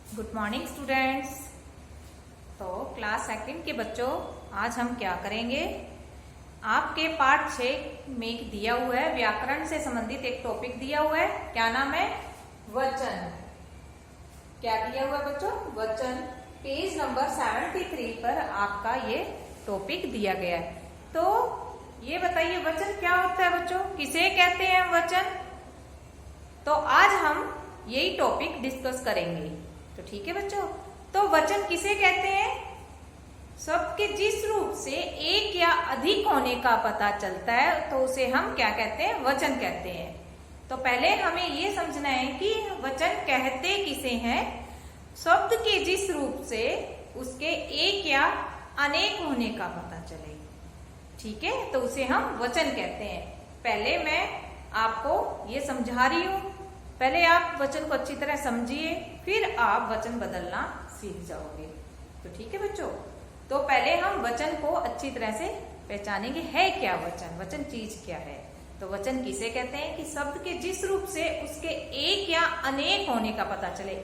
Good morning students. तो class second के बच्चों, आज हम क्या करेंगे, आपके पार्ट 6 में एक दिया हुआ है, व्याकरण से संबंधित एक टॉपिक दिया हुआ है। क्या नाम है? वचन। क्या दिया हुआ है बच्चों? वचन। पेज नंबर 73 पर आपका ये टॉपिक दिया गया है। तो ये बताइए, वचन क्या होता है बच्चों? किसे कहते हैं वचन? तो आज हम यही टॉपिक डिस्कस करेंगे। तो ठीक है बच्चों, तो वचन किसे कहते हैं? शब्द के जिस रूप से एक या अधिक होने का पता चलता है तो उसे हम क्या कहते हैं? वचन कहते हैं। तो पहले हमें ये समझना है कि वचन कहते किसे हैं। शब्द के जिस रूप से उसके एक या अनेक होने का पता चले, ठीक है, तो उसे हम वचन कहते हैं। पहले मैं आपको ये समझा रही हूं, पहले आप वचन को अच्छी तरह समझिए, फिर आप वचन बदलना सीख जाओगे। तो ठीक है बच्चों, तो पहले हम वचन को अच्छी तरह से पहचानेंगे। है क्या वचन? वचन चीज क्या है? तो वचन किसे कहते हैं कि शब्द के जिस रूप से उसके एक या अनेक होने का पता चले।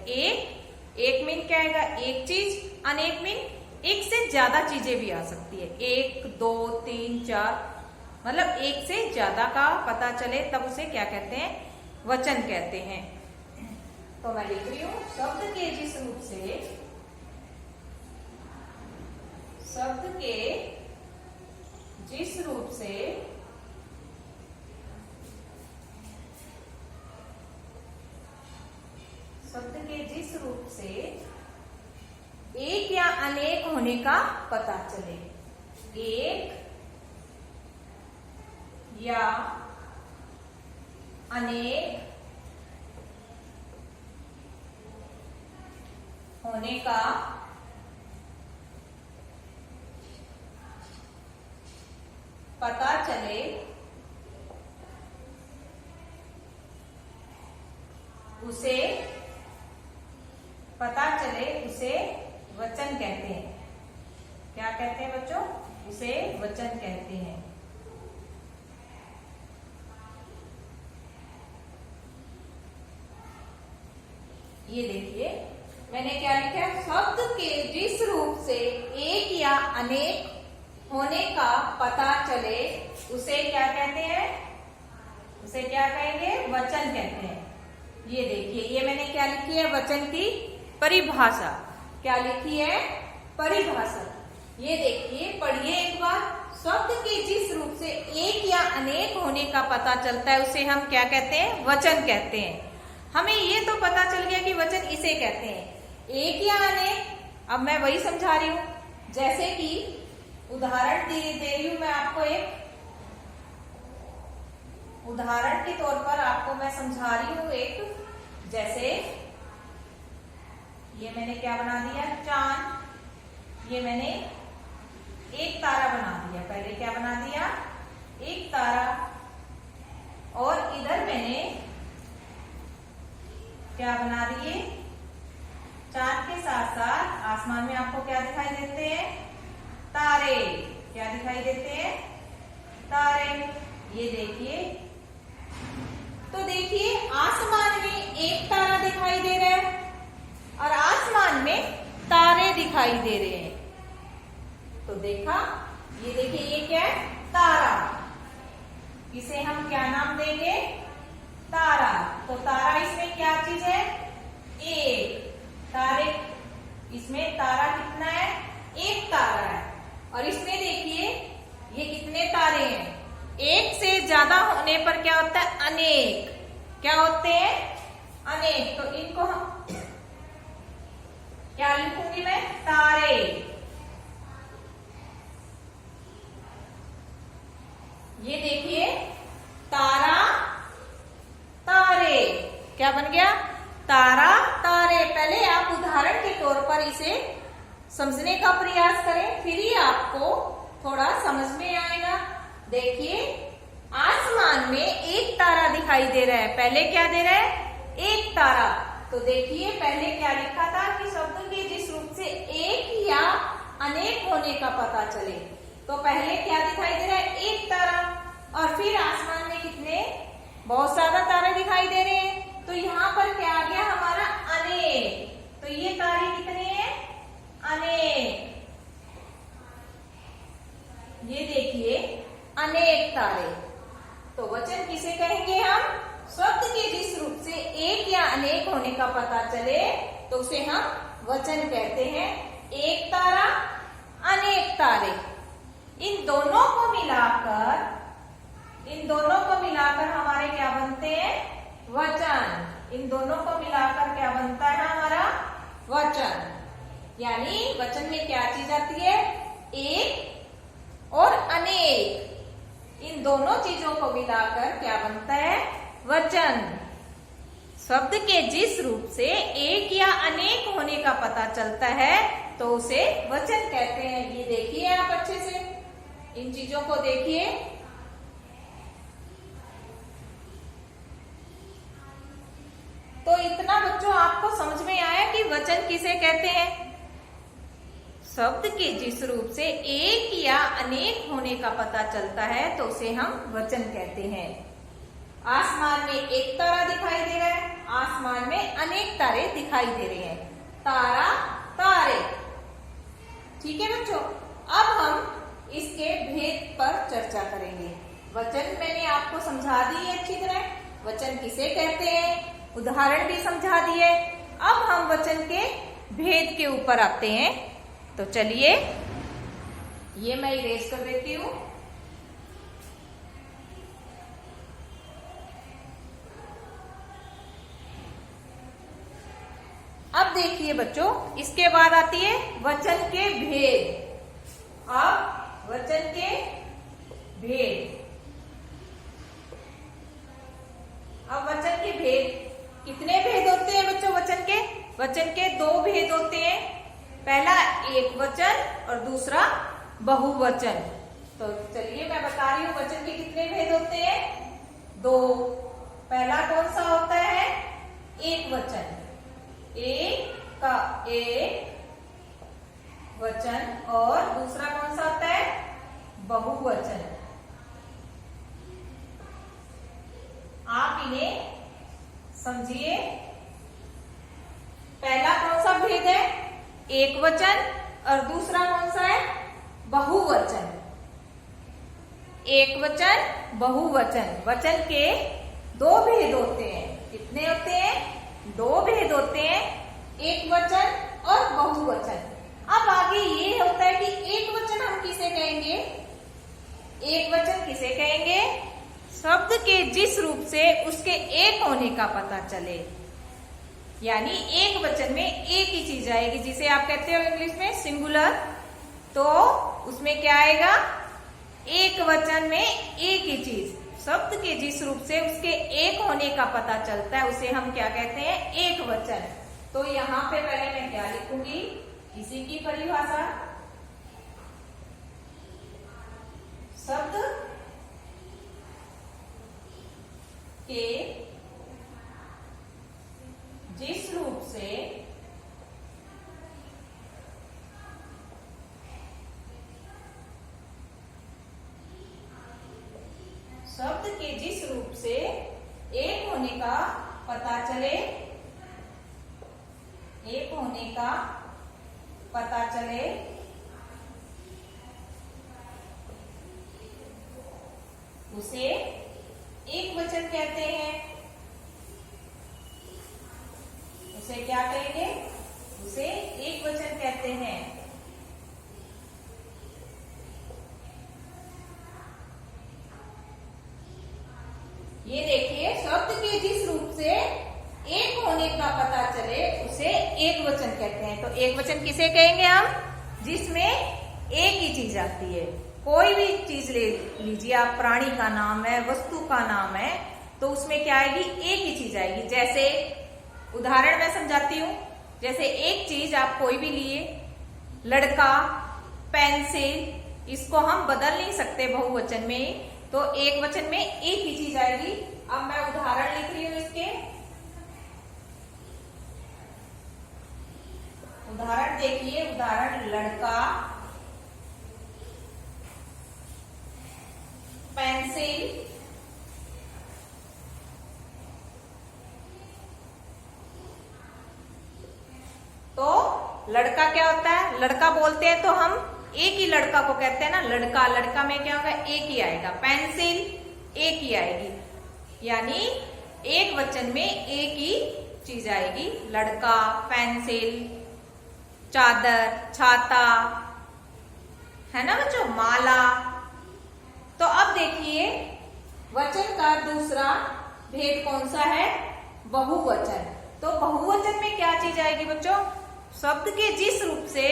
एक मीन क्या आएगा? एक चीज। अनेक मीन एक से ज्यादा चीजें भी आ सकती है। 1, 2, 3, 4, मतलब एक से ज्यादा का पता चले, तब उसे क्या कहते हैं? वचन कहते हैं। तो मैं लिख रही हूं, शब्द के जिस रूप से, शब्द के जिस रूप से शब्द के जिस रूप से एक या अनेक होने का पता चले। एक या अनेक होने का पता चले, उसे वचन कहते हैं। क्या कहते हैं बच्चों? उसे वचन कहते हैं। ये देखिए, मैंने क्या लिखा है? शब्द के जिस रूप से एक या अनेक होने का पता चले, उसे क्या कहते हैं? उसे क्या कहेंगे? वचन कहते हैं। ये देखिए, ये मैंने क्या लिखी है? वचन की परिभाषा। क्या लिखी है? परिभाषा। ये देखिए, पढ़िए एक बार। शब्द के जिस रूप से एक या अनेक होने का पता चलता है, उसे हम क्या कहते हैं? वचन कहते हैं। हमें ये तो पता चल गया कि वचन इसे कहते हैं, एक या अनेक। अब मैं वही समझा रही हूं, जैसे कि उदाहरण दे रही हूं मैं आपको। एक उदाहरण के तौर पर आपको मैं समझा रही हूं। एक जैसे ये मैंने क्या बना दिया? चांद। ये मैंने एक तारा बना दिया। पहले क्या बना दिया? एक तारा। और इधर मैंने क्या बना दिए? चांद के साथ साथ आसमान में आपको क्या दिखाई देते हैं? तारे। क्या दिखाई देते हैं? तारे। ये देखिए, तो देखिए, आसमान में एक तारा दिखाई दे रहा है और आसमान में तारे दिखाई दे रहे हैं। तो देखा, ये देखिए, ये क्या है? तारा। इसे हम क्या नाम देंगे? तारा। तो तारा इसमें क्या चीज है? एक। तारे इसमें तारा कितना है? एक तारा है। और इसमें देखिए, ये कितने तारे हैं? एक से ज्यादा होने पर क्या होता है? अनेक। क्या होते हैं? अनेक। तो इनको हम क्या लिखूंगी मैं? तारे। ये देखिए, तारा, तारे। क्या बन गया? तारा, तारे। पहले आप उदाहरण के तौर पर इसे समझने का प्रयास करें, फिर ही आपको थोड़ा समझ में आएगा। देखिए, आसमान में एक तारा दिखाई दे रहा है। पहले क्या दे रहा है? एक तारा। तो देखिए, पहले क्या लिखा था कि शब्द के जिस रूप से एक या अनेक होने का पता चले, तो पहले क्या दिखाई दे रहा है? एक तारा। और फिर आसमान में कितने? बहुत ज्यादा तारे दिखाई दे रहे हैं। तो यहाँ पर क्या आ गया हमारा? अनेक। तो ये होने का पता चले तो उसे हम वचन कहते हैं। एक तारा, अनेक तारे, इन दोनों को मिलाकर हमारे क्या बनते हैं? वचन। इन दोनों को मिलाकर क्या बनता है हमारा? वचन। यानी वचन में क्या चीज आती है? एक और अनेक, इन दोनों चीजों को मिलाकर क्या बनता है? वचन। शब्द के जिस रूप से एक या अनेक होने का पता चलता है तो उसे वचन कहते हैं। ये देखिए आप अच्छे से इन चीजों को देखिए। तो इतना बच्चों आपको समझ में आया कि वचन किसे कहते हैं? शब्द के जिस रूप से एक या अनेक होने का पता चलता है तो उसे हम वचन कहते हैं। आसमान में एक तारा दिखाई दे रहा है, आसमान में अनेक तारे दिखाई दे रहे हैं। तारा, तारे। ठीक है बच्चों, अब हम इसके भेद पर चर्चा करेंगे। वचन मैंने आपको समझा दी है अच्छी तरह, वचन किसे कहते हैं, उदाहरण भी समझा दिए। अब हम वचन के भेद के ऊपर आते हैं। तो चलिए ये मैं इरेज कर देती हूं। अब देखिए बच्चों, इसके बाद आती है वचन के भेद। अब वचन के भेद, अब वचन के भेद, कितने भेद होते हैं बच्चों वचन के? वचन के दो भेद होते हैं। पहला एक वचन और दूसरा बहुवचन। तो चलिए मैं बता रही हूं वचन के कितने भेद होते हैं? दो। पहला कौन सा होता है? एक वचन। एक का एक वचन। और दूसरा कौन सा होता है? बहुवचन। आप इन्हें समझिए। पहला कौन सा भेद है? एक वचन। और दूसरा कौन सा है? बहुवचन। एक वचन, बहुवचन। वचन के दो भेद होते हैं। कितने होते हैं? दो भेद होते हैं, एक वचन और बहुवचन। अब आगे ये होता है कि एक वचन हम किसे कहेंगे? एक वचन किसे कहेंगे? शब्द के जिस रूप से उसके एक होने का पता चले। यानी एक वचन में एक ही चीज आएगी, जिसे आप कहते हो इंग्लिश में सिंगुलर। तो उसमें क्या आएगा? एक वचन में एक ही चीज, शब्द के जिस रूप से उसके एक होने का पता चलता है उसे हम क्या कहते हैं? एक वचन। तो यहां पे पहले मैं क्या लिखूंगी? इसी की परिभाषा। शब्द के जिस रूप से शब्द के जिस रूप से एक होने का पता चले, एक होने का पता चले, उसे एक वचन कहते हैं। उसे क्या कहेंगे? उसे एक वचन कहते हैं। ये देखिए, शब्द के जिस रूप से एक होने का पता चले उसे एक वचन कहते हैं। तो एक वचन किसे कहेंगे हम? जिसमें एक ही चीज आती है। कोई भी चीज ले लीजिए आप, प्राणी का नाम है, वस्तु का नाम है, तो उसमें क्या आएगी? एक ही चीज आएगी। जैसे उदाहरण मैं समझाती हूँ। जैसे एक चीज आप कोई भी लिए, लड़का, पेंसिल, इसको हम बदल नहीं सकते बहुवचन में, तो एक वचन में एक ही चीज आएगी। अब मैं उदाहरण लिख रही हूं इसके। उदाहरण देखिए, उदाहरण लड़का, पेंसिल, तो लड़का क्या होता है? लड़का बोलते हैं तो हम एक ही लड़का को कहते हैं ना, लड़का। लड़का में क्या होगा? एक ही आएगा। पेंसिल एक ही आएगी। यानी एक वचन में एक ही चीज आएगी, लड़का, पेंसिल, चादर, छाता, है ना बच्चों, माला। तो अब देखिए वचन का दूसरा भेद कौन सा है, बहुवचन। तो बहुवचन में क्या चीज आएगी बच्चों, शब्द के जिस रूप से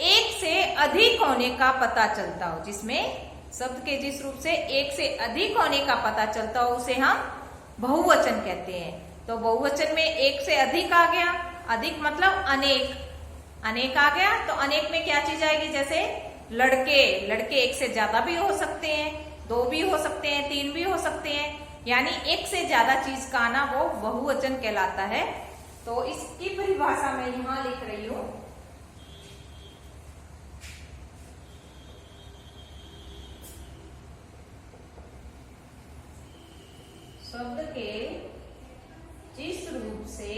एक से अधिक होने का पता चलता हो, जिसमें शब्द के जिस रूप से एक से अधिक होने का पता चलता हो उसे हम बहुवचन कहते हैं। तो बहुवचन में एक से अधिक आ गया, अधिक मतलब अनेक, अनेक आ गया। तो अनेक में क्या चीज आएगी, जैसे लड़के, लड़के एक से ज्यादा भी हो सकते हैं, दो भी हो सकते हैं, तीन भी हो सकते हैं, यानी एक से ज्यादा चीज का आना वो बहुवचन कहलाता है। तो इसकी परिभाषा मैं यहां लिख रही हूं। शब्द के जिस रूप से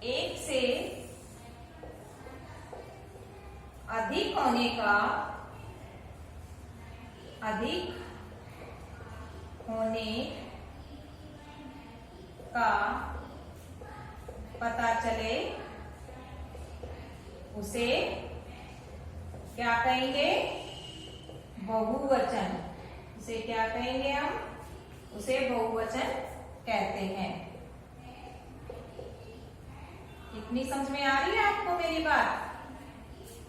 एक से अधिक होने का, अधिक होने का पता चले उसे क्या कहेंगे, बहुवचन। उसे क्या कहेंगे हम, उसे बहुवचन कहते हैं। कितनी समझ में आ रही है आपको मेरी बात।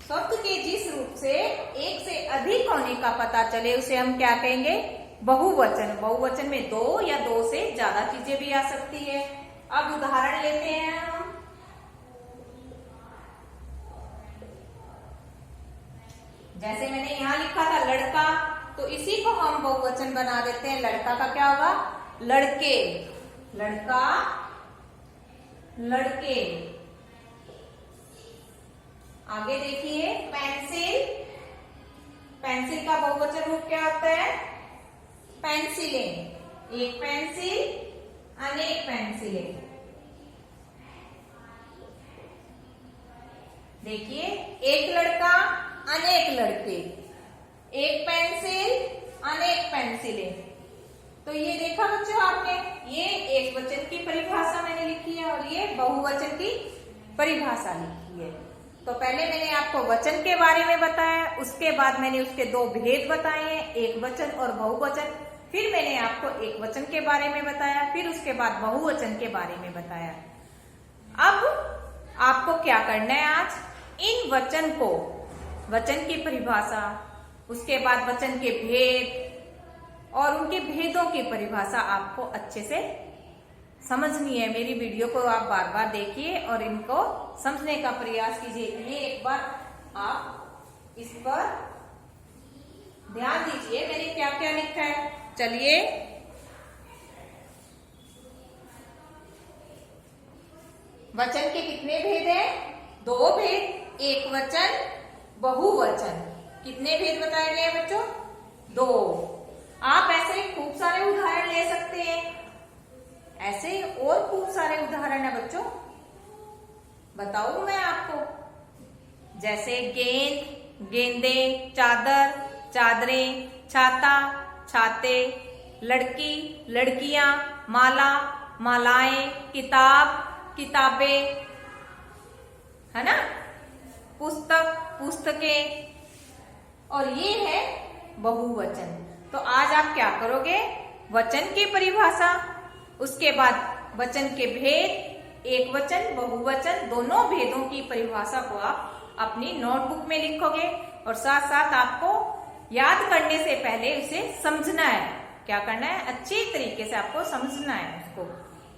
शब्द के जिस रूप से एक से अधिक होने का पता चले उसे हम क्या कहेंगे, बहुवचन। बहुवचन में दो या दो से ज्यादा चीजें भी आ सकती है। अब उदाहरण लेते हैं हम। जैसे मैंने यहां लिखा था लड़का, तो इसी को हम बहुवचन बना देते हैं। लड़का का क्या होगा, लड़के, लड़का, लड़के। आगे देखिए पेंसिल, पेंसिल का बहुवचन रूप क्या होता है, पेंसिलें। एक पेंसिल, अनेक पेंसिलें। देखिए एक लड़का, अनेक लड़के, एक पेंसिल, अनेक पेंसिलें। तो ये देखा बच्चों आपने, ये एक वचन की परिभाषा मैंने लिखी है और ये बहुवचन की परिभाषा लिखी है। तो पहले मैंने आपको वचन के बारे में बताया, उसके बाद मैंने उसके दो भेद बताए हैं, एक वचन और बहुवचन। फिर मैंने आपको एक वचन के बारे में बताया, फिर उसके बाद बहुवचन के बारे में बताया। अब आपको क्या करना है, आज इन वचन को, वचन की परिभाषा, उसके बाद वचन के भेद और उनके भेदों की परिभाषा आपको अच्छे से समझनी है। मेरी वीडियो को आप बार बार देखिए और इनको समझने का प्रयास कीजिए। ये एक बार आप इस पर ध्यान दीजिए मैंने क्या क्या लिखा है। चलिए वचन के कितने भेद हैं, दो भेद, एक वचन, बहुवचन। कितने भेद बताए गए हैं बच्चों, दो। आप ऐसे खूब सारे उदाहरण ले सकते हैं, ऐसे और खूब सारे उदाहरण है बच्चों, बताऊं मैं आपको। जैसे गेंद, गेंदे, चादर, चादरें, छाता, छाते, लड़की, लड़कियां, माला, मालाएं, किताब, किताबें, है ना, पुस्तक, पुस्तकें। और ये है बहुवचन। तो आज आप क्या करोगे, वचन की परिभाषा, उसके बाद वचन के भेद, एक वचन, बहुवचन, दोनों भेदों की परिभाषा को आप अपनी नोटबुक में लिखोगे और साथ साथ आपको याद करने से पहले उसे समझना है। क्या करना है, अच्छी तरीके से आपको समझना है उसको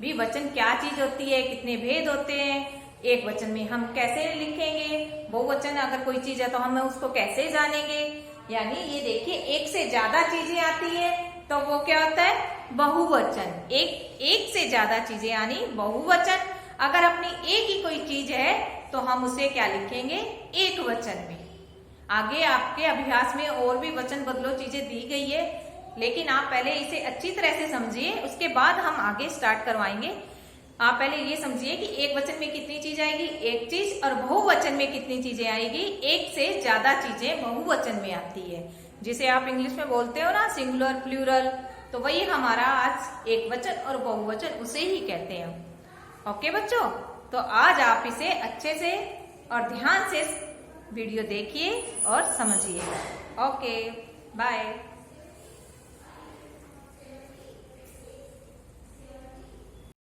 भी, वचन क्या चीज होती है, कितने भेद होते हैं, एक वचन में हम कैसे लिखेंगे, बहुवचन अगर कोई चीज है तो हम उसको कैसे जानेंगे। यानी ये देखिए एक से ज्यादा चीजें आती है तो वो क्या होता है, बहुवचन। एक से ज्यादा चीजें यानी बहुवचन। अगर अपनी एक ही कोई चीज है तो हम उसे क्या लिखेंगे, एक वचन में। आगे आपके अभ्यास में और भी वचन बदलो चीजें दी गई है, लेकिन आप पहले इसे अच्छी तरह से समझिए, उसके बाद हम आगे स्टार्ट करवाएंगे। आप पहले ये समझिए कि एक वचन में कितनी चीज आएगी, एक चीज, और बहुवचन में कितनी चीजें आएगी, एक से ज्यादा चीजें बहुवचन में आती है। जिसे आप इंग्लिश में बोलते हो ना सिंगुलर, प्लूरल, तो वही हमारा आज एक वचन और बहुवचन उसे ही कहते हैं। ओके बच्चों, तो आज आप इसे अच्छे से और ध्यान से वीडियो देखिए और समझिए। Okay, bye.